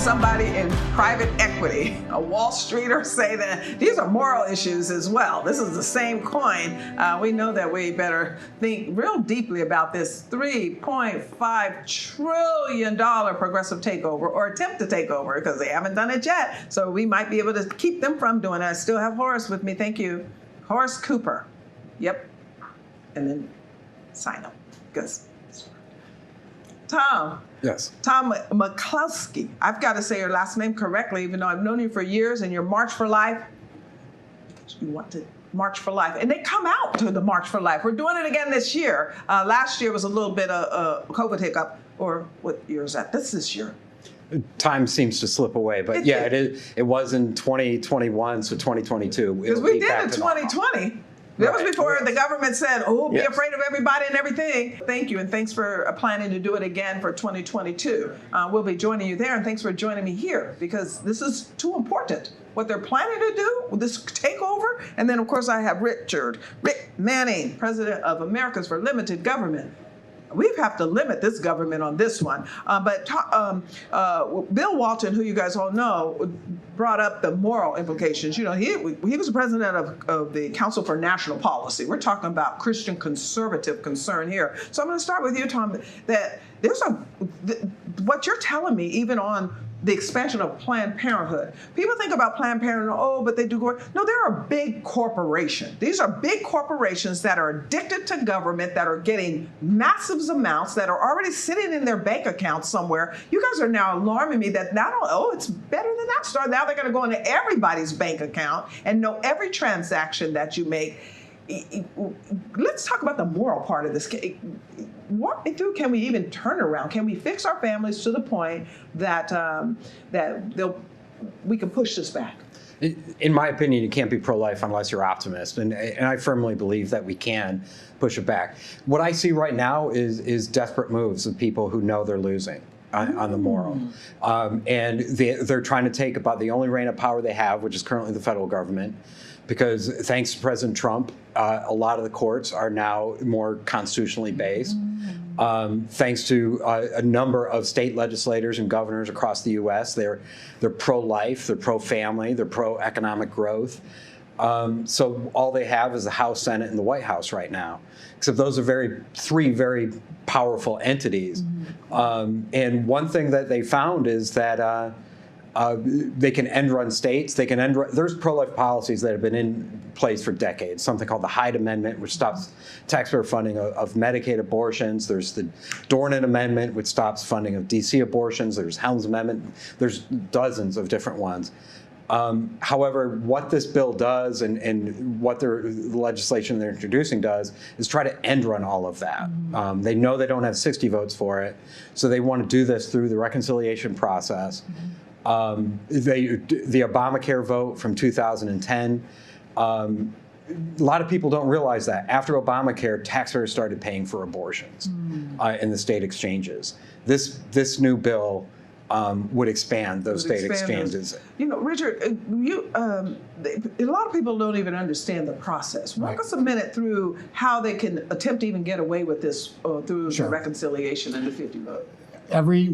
somebody in private equity, a Wall Streeter, say that these are moral issues as well. This is the same coin. We know that we better think real deeply about this $3.5 trillion progressive takeover or attempt to take over, because they haven't done it yet. So we might be able to keep them from doing it. I still have Horace with me. Thank you. Horace Cooper. Yep. And then sign up. Because Tom. Yes. Tom McCluskey. I've got to say your last name correctly, even though I've known you for years, and your March for Life. You want to March for Life. And they come out to the March for Life. We're doing it again this year. Last year was a little bit of a COVID hiccup. Or what year is that? This year. Time seems to slip away, but it was in 2021, so 2022. Because we did it in 2020. That was before the government said, oh, be afraid of everybody and everything. Thank you, and thanks for planning to do it again for 2022. We'll be joining you there, and thanks for joining me here, because this is too important. What they're planning to do with this takeover, and then, of course, I have Rick Manning, President of Americans for Limited Government. We have to limit this government on this one. But Bill Walton, who you guys all know, brought up the moral implications. You know, he was the president of the Council for National Policy. We're talking about Christian conservative concern here. So I'm going to start with you, Tom, that there's what you're telling me, even on the expansion of Planned Parenthood. People think about Planned Parenthood, oh, but they do go. No, they're a big corporation. These are big corporations that are addicted to government, that are getting massive amounts, that are already sitting in their bank accounts somewhere. You guys are now alarming me that not only, oh, it's better than that start. Now they're going to go into everybody's bank account and know every transaction that you make. Let's talk about the moral part of this. Walk me through, can we even turn around? Can we fix our families to the point that we can push this back? In my opinion, you can't be pro-life unless you're optimist, and I firmly believe that we can push it back. What I see right now is desperate moves of people who know they're losing on the moral. And they're trying to take about the only reign of power they have, which is currently the federal government, because thanks to President Trump, a lot of the courts are now more constitutionally based. Thanks to a number of state legislators and governors across the U.S., they're pro-life, they're pro-family, they're pro-economic growth. So all they have is the House, Senate, and the White House right now. Except those are three very powerful entities. And one thing that they found is that they can end-run states. They can there's pro-life policies that have been in place for decades. Something called the Hyde Amendment, which stops taxpayer funding of Medicaid abortions. There's the Dornan Amendment, which stops funding of D.C. abortions. There's Helms Amendment. There's dozens of different ones. However, what this bill does and what the legislation they're introducing does is try to end-run all of that. They know they don't have 60 votes for it, so they want to do this through the reconciliation process. The Obamacare vote from 2010, a lot of people don't realize that after Obamacare, taxpayers started paying for abortions in the state exchanges. This new bill would expand those state exchanges. You know, Richard, a lot of people don't even understand the process. Walk us a minute through how they can attempt to even get away with this through the reconciliation and the 50 vote. Every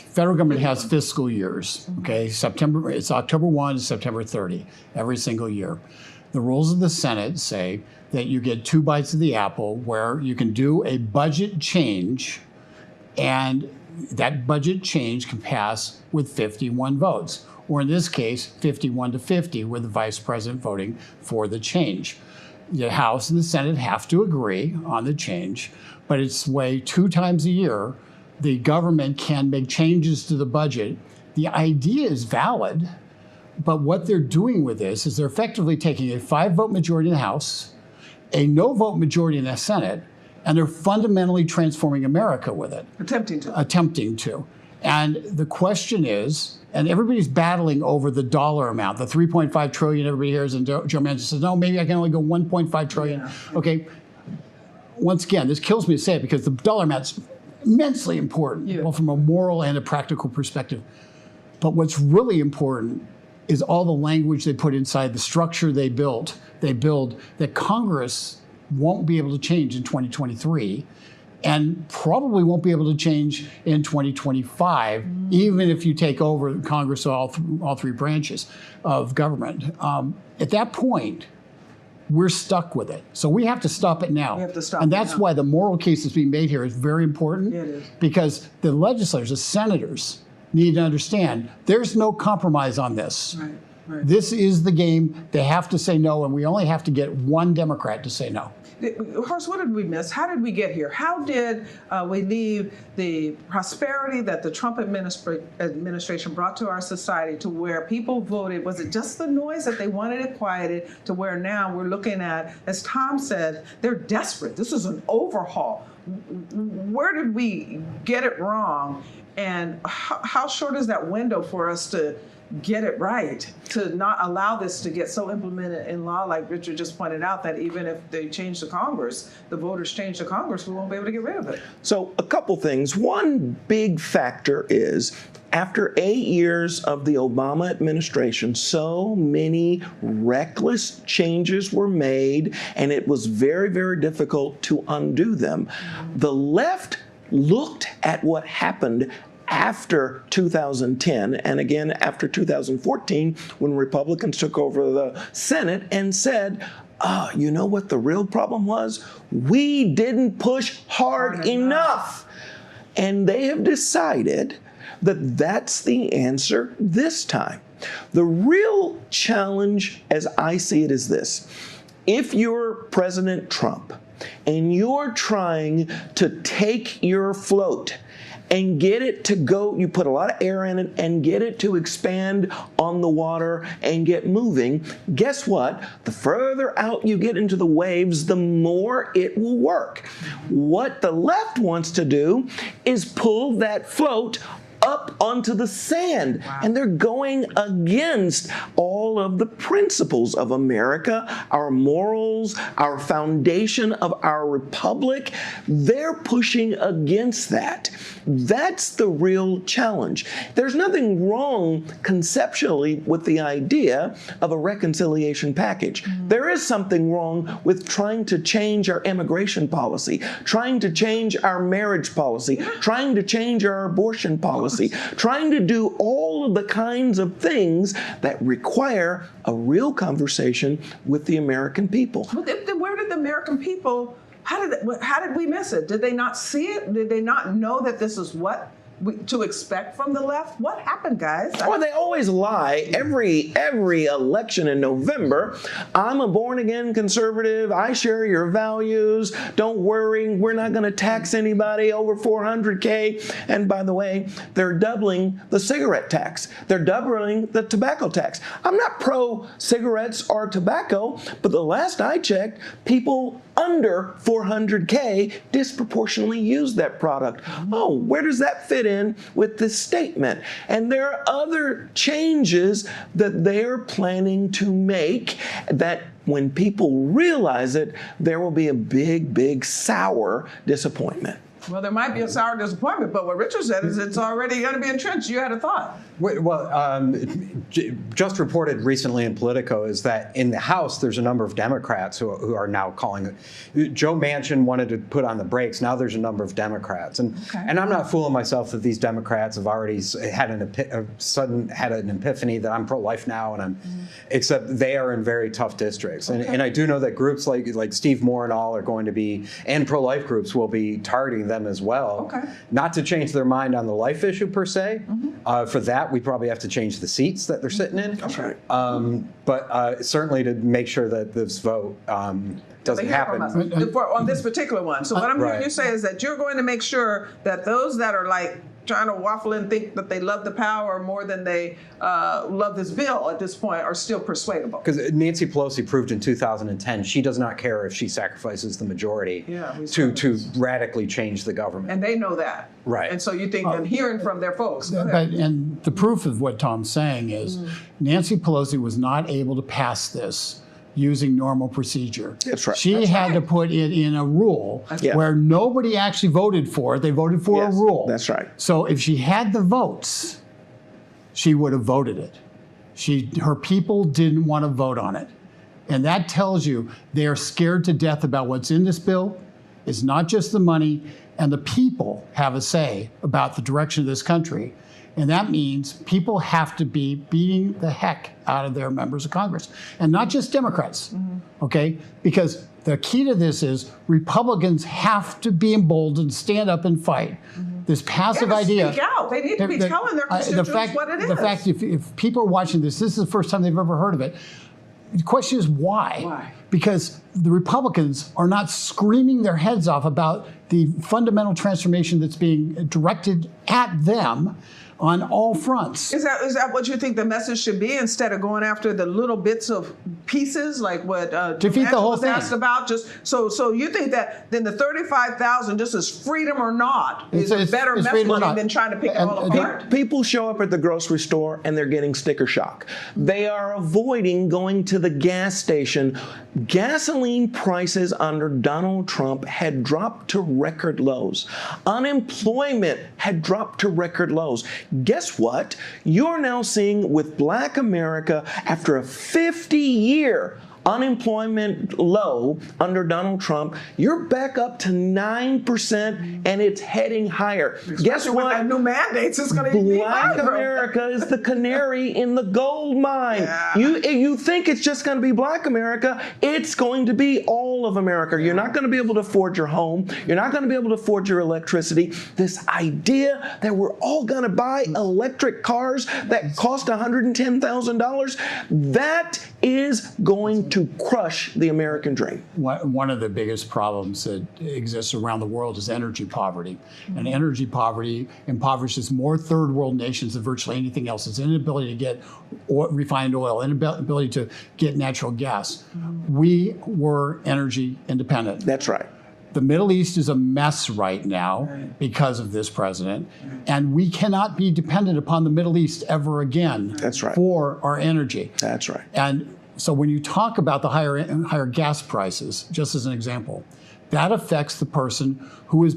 federal government has fiscal years, okay? It's October 1 to September 30, every single year. The rules of the Senate say that you get 2 bites of the apple where you can do a budget change, and that budget change can pass with 51 votes, or in this case, 51 to 50, with the vice president voting for the change. The House and the Senate have to agree on the change, but it's way 2 times a year the government can make changes to the budget. The idea is valid, but what they're doing with this is they're effectively taking a 5-vote majority in the House, a no-vote majority in the Senate, and they're fundamentally transforming America with it. Attempting to. And the question is, and everybody's battling over the dollar amount, the $3.5 trillion everybody hears, and Joe Manchin says, no, maybe I can only go $1.5 trillion. Yeah. Okay, once again, this kills me to say it because the dollar amount's immensely important, both from a moral and a practical perspective. But what's really important is all the language they put inside, the structure they build that Congress won't be able to change in 2023. and probably won't be able to change in 2025, even if you take over Congress, all three branches of government. At that point, we're stuck with it. So we have to stop it now. We have to stop and it that's now. why the moral case that's being made here is very important. It is. Because the legislators, the senators, need to understand there's no compromise on this. Right, right. This is the game. They have to say no, and we only have to get one Democrat to say no. Horace, what did we miss? How did we get here? How did we leave the prosperity that the Trump administration brought to our society to where people voted? Was it just the noise that they wanted it quieted to where now we're looking at, as Tom said, they're desperate. This is an overhaul. Where did we get it wrong? And how short is that window for us to get it right, to not allow this to get so implemented in law, like Richard just pointed out, that even if they change the Congress, the voters change the Congress, we won't be able to get rid of it. So a couple things. One big factor is after 8 years of the Obama administration, so many reckless changes were made, and it was very, very difficult to undo them. The left looked at what happened after 2010, and again after 2014, when Republicans took over the Senate, and said, you know what the real problem was? We didn't push hard enough. And they have decided that that's the answer this time. The real challenge, as I see it, is this. If you're President Trump and you're trying to take your float and get it to go, you put a lot of air in it and get it to expand on the water and get moving, guess what? The further out you get into the waves, the more it will work. What the left wants to do is pull that float up onto the sand. Wow. And they're going against all of the principles of America, our morals, our foundation of our republic. They're pushing against that. That's the real challenge. There's nothing wrong conceptually with the idea of a reconciliation package. There is something wrong with trying to change our immigration policy, trying to change our marriage policy, trying to change our abortion policy, trying to do all of the kinds of things that require a real conversation with the American people. But where did the American people, how did we miss it? Did they not see it? Did they not know that this is what to expect from the left? What happened, guys? Well, they always lie. Every election in November, I'm a born-again conservative. I share your values. Don't worry, we're not going to tax anybody over $400K. And by the way, they're doubling the cigarette tax. They're doubling the tobacco tax. I'm not pro-cigarettes or tobacco, but the last I checked, people under $400K disproportionately use that product. Oh, where does that fit in with this statement? And there are other changes that they're planning to make that when people realize it, there will be a big, big sour disappointment. Well, there might be a sour disappointment, but what Richard said is it's already going to be entrenched. You had a thought. Well, just reported recently in Politico is that in the House, there's a number of Democrats who are now calling it. Joe Manchin wanted to put on the brakes. Now there's a number of Democrats. And I'm not fooling myself that these Democrats have already had an epiphany that I'm pro-life now, and except they are in very tough districts. And I do know that groups like Steve Moore and all are going to be, and pro-life groups will be targeting them as well. Not to change their mind on the life issue per se. For that, we probably have to change the seats that they're sitting in. But certainly to make sure that this vote doesn't happen. On this particular one. So what I'm hearing you say is that you're going to make sure that those that are like trying to waffle and think that they love the power more than they love this bill at this point are still persuadable. Because Nancy Pelosi proved in 2010 she does not care if she sacrifices the majority to radically change the government. And they know that. Right. And so you think and hearing from their folks. And the proof of what Tom's saying is Nancy Pelosi was not able to pass this using normal procedure. That's right. She had to put it in a rule where nobody actually voted for it. They voted for a rule. That's right. So if she had the votes, she would have voted it. Her people didn't want to vote on it. And that tells you they are scared to death about what's in this bill. It's not just the money. and the people have a say about the direction of this country. And that means people have to be beating the heck out of their members of Congress, and not just Democrats, okay? Because the key to this is Republicans have to be emboldened, stand up and fight. This passive idea. Speak out. They need to be telling their constituents what it is. The fact, if people are watching this is the first time they've ever heard of it. The question is why? Why? Because the Republicans are not screaming their heads off about the fundamental transformation that's being directed at them on all fronts. Is that what you think the message should be, instead of going after the little bits of pieces like what Defeat the whole was thing. asked about? Just so you think that then the 35,000 just is freedom or not is a better it's freedom or messaging not. than trying to pick it all apart? People show up at the grocery store and they're getting sticker shock. They are avoiding going to the gas station. Gasoline prices under Donald Trump had dropped to record lows. Unemployment had dropped to record lows. Guess what? You're now seeing with Black America, after a 50-year unemployment low under Donald Trump, you're back up to 9% and it's heading higher. Guess With what? that new mandates, it's going to be Black higher. America is the canary in the gold mine. Yeah. You think it's just going to be Black America. It's going to be all of America. You're not going to be able to afford your home. You're not going to be able to afford your electricity. This idea that we're all going to buy electric cars that cost $110,000, that is going to crush the American dream. One of the biggest problems that exists around the world is energy poverty. And energy poverty impoverishes more third world nations than virtually anything else. It's inability to get refined oil, inability to get natural gas. We were energy independent. That's right. The Middle East is a mess right now because of this president, and we cannot be dependent upon the Middle East ever again. That's right. For our energy. That's right. And so when you talk about the higher gas prices, just as an example, that affects the person who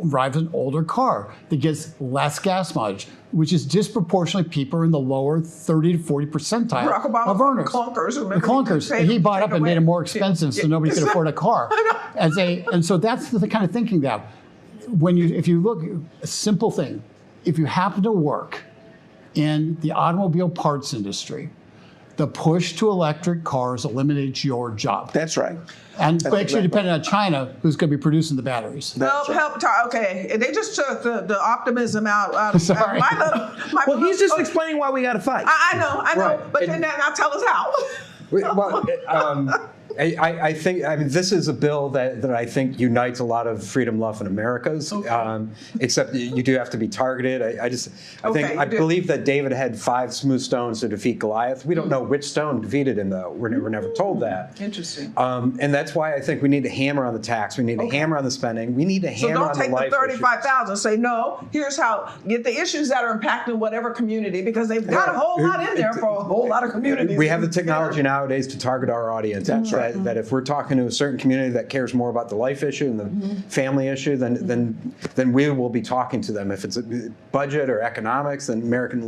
drives an older car that gets less gas mileage, which is disproportionately people in the lower 30 to 40 percentile Barack Obama of earners. Clunkers. The clunkers. And he bought up and made them more expensive so nobody could afford a car. And so that's the kind of thinking that if you look, a simple thing, if you happen to work in the automobile parts industry, the push to electric cars eliminates your job. That's right. And makes you dependent on China, who's going to be producing the batteries. Okay, they just took the optimism out of my Well, he's just little, explaining why we got to fight. I know, Right. but then now tell us how. Well, I think this is a bill that I think unites a lot of freedom loving Americans. Okay. Except you do have to be targeted. I believe that David had 5 smooth stones to defeat Goliath. We don't know which stone defeated him though. We're never told that. Interesting. And that's why I think we need to hammer on the tax. We need to hammer on the spending. We need to hammer on the life. So don't take the 35,000. Say no. Here's how. Get the issues that are impacting whatever community, because they've got a whole lot in there for a whole lot of communities. We have the technology nowadays to target our audience. That's right. That if we're talking to a certain community that cares more about the life issue and the family issue, then we will be talking to them. If it's a budget or economics, then American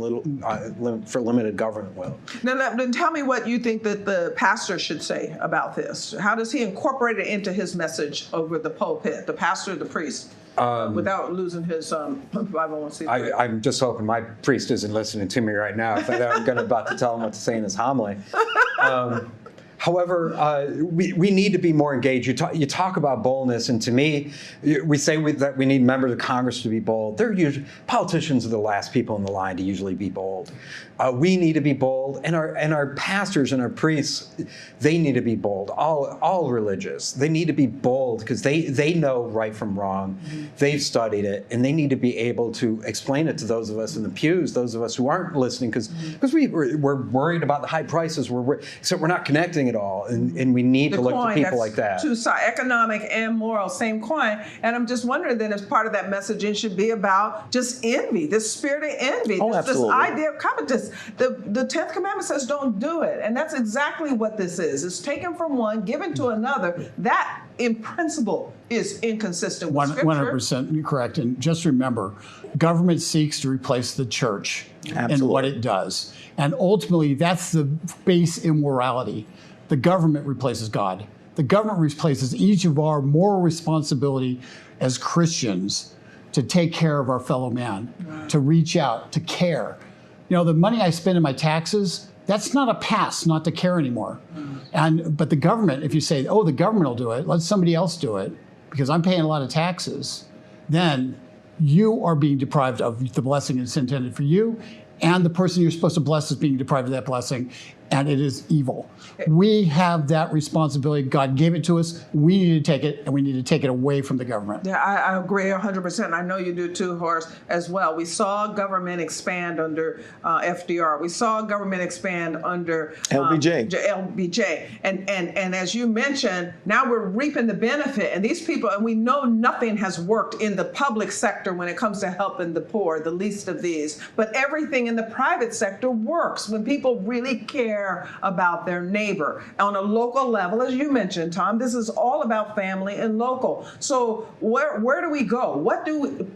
for limited government will. Now, then tell me what you think that the pastor should say about this. How does he incorporate it into his message over the pulpit, the pastor, the priest, without losing his 501c3? I'm just hoping my priest isn't listening to me right now. If I'm about to tell him what to say in his homily. However, we need to be more engaged. You talk about boldness, and to me, we say that we need members of Congress to be bold. Politicians are the last people in the line to usually be bold. We need to be bold, and our pastors and our priests, they need to be bold. All religious, they need to be bold because they know right from wrong. They've studied it, and they need to be able to explain it to those of us in the pews, those of us who aren't listening, because we're worried about the high prices. So we're not connecting at all, and we need to look to people like that. Two sides, economic and moral, same coin. And I'm just wondering then, if part of that messaging should be about just envy, this spirit of envy, this idea of covetous. The 10th commandment says don't do it, and that's exactly what this is. It's taken from one, given to another. That, in principle, is inconsistent with Scripture. 100% correct. And just remember, government seeks to replace the church and what it does. And ultimately, that's the base immorality. The government replaces God. The government replaces each of our moral responsibility as Christians to take care of our fellow man, to reach out, to care. You know, the money I spend in my taxes, that's not a pass not to care anymore. But the government, if you say, oh, the government will do it, let somebody else do it, because I'm paying a lot of taxes, then you are being deprived of the blessing that's intended for you, and the person you're supposed to bless is being deprived of that blessing, and it is evil. We have that responsibility. God gave it to us. We need to take it, and we need to take it away from the government. Yeah, I agree 100%. I know you do too, Horace, as well. We saw government expand under FDR. We saw government expand under LBJ. And as you mentioned, now we're reaping the benefit. And these people, and we know nothing has worked in the public sector when it comes to helping the poor, the least of these. But everything in the private sector works when people really care about their neighbor. On a local level, as you mentioned, Tom, this is all about family and local. So where do we go?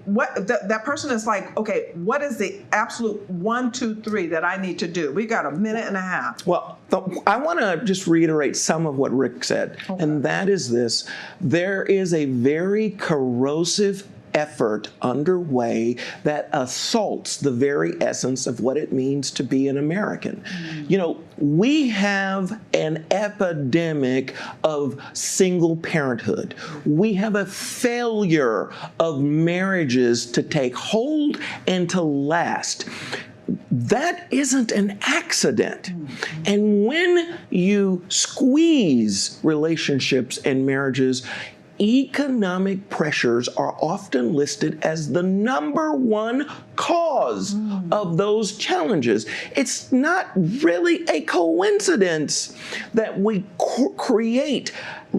That person is like, okay, what is the absolute 1, 2, 3 that I need to do? We got a minute and a half. Well, I want to just reiterate some of what Rick said, and that is this. There is a very corrosive effort underway that assaults the very essence of what it means to be an American. You know, we have an epidemic of single parenthood. We have a failure of marriages to take hold and to last. That isn't an accident. And when you squeeze relationships and marriages, economic pressures are often listed as the #1 cause of those challenges. It's not really a coincidence that we create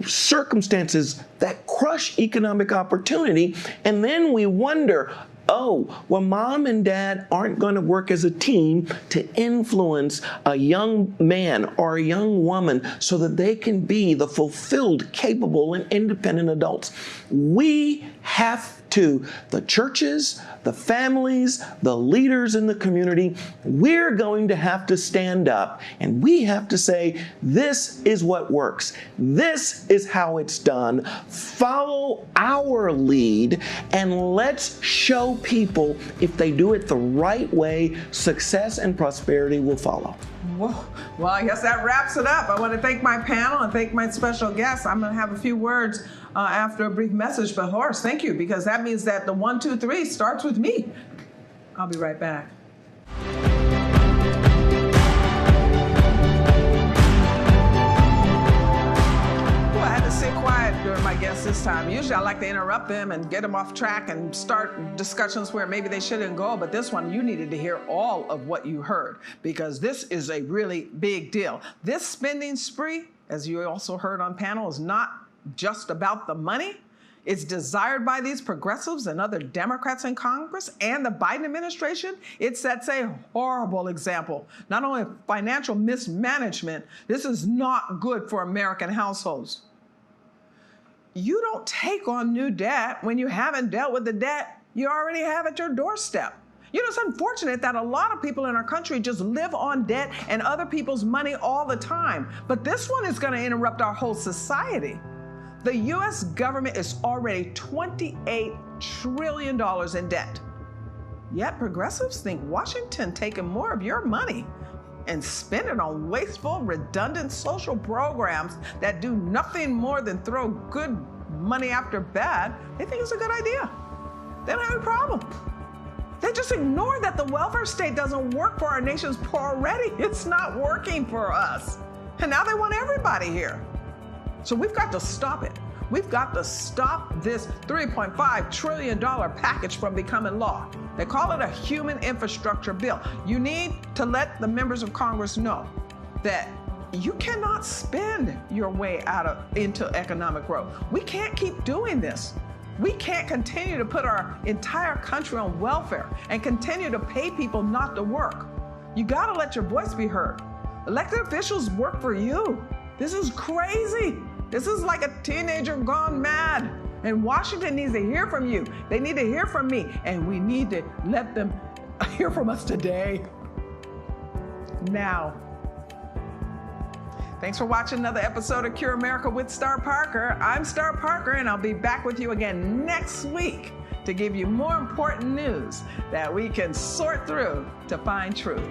circumstances that crush economic opportunity, and then we wonder, oh, well, mom and dad aren't going to work as a team to influence a young man or a young woman so that they can be the fulfilled, capable, and independent adults. We have to, the churches, the families, the leaders in the community, we're going to have to stand up and we have to say, this is what works. This is how it's done. Follow our lead and let's show people if they do it the right way, success and prosperity will follow. Well, I guess that wraps it up. I want to thank my panel and thank my special guests. I'm going to have a few words after a brief message, but Horace, thank you, because that means that the 1, 2, 3 starts with me. I'll be right back. I had to sit quiet during my guests this time. Usually I like to interrupt them and get them off track and start discussions where maybe they shouldn't go, but this one you needed to hear all of what you heard, because this is a really big deal. This spending spree, as you also heard on panel, is not just about the money. It's desired by these progressives and other Democrats in Congress and the Biden administration. It sets a horrible example. Not only of financial mismanagement, this is not good for American households. You don't take on new debt when you haven't dealt with the debt you already have at your doorstep. You know, it's unfortunate that a lot of people in our country just live on debt and other people's money all the time. But this one is going to interrupt our whole society. The U.S. government is already $28 trillion in debt. Yet progressives think Washington taking more of your money and spend it on wasteful, redundant social programs that do nothing more than throw good money after bad. They think it's a good idea. They don't have a problem. They just ignore that the welfare state doesn't work for our nation's poor already. It's not working for us. And now they want everybody here. So we've got to stop it. We've got to stop this $3.5 trillion package from becoming law. They call it a human infrastructure bill. You need to let the members of Congress know that you cannot spend your way into economic growth. We can't keep doing this. We can't continue to put our entire country on welfare and continue to pay people not to work. You got to let your voice be heard. Elected officials work for you. This is crazy. This is like a teenager gone mad. And Washington needs to hear from you. They need to hear from me. And we need to let them hear from us today. Now. Thanks for watching another episode of Cure America with Star Parker. I'm Star Parker, and I'll be back with you again next week to give you more important news that we can sort through to find truth.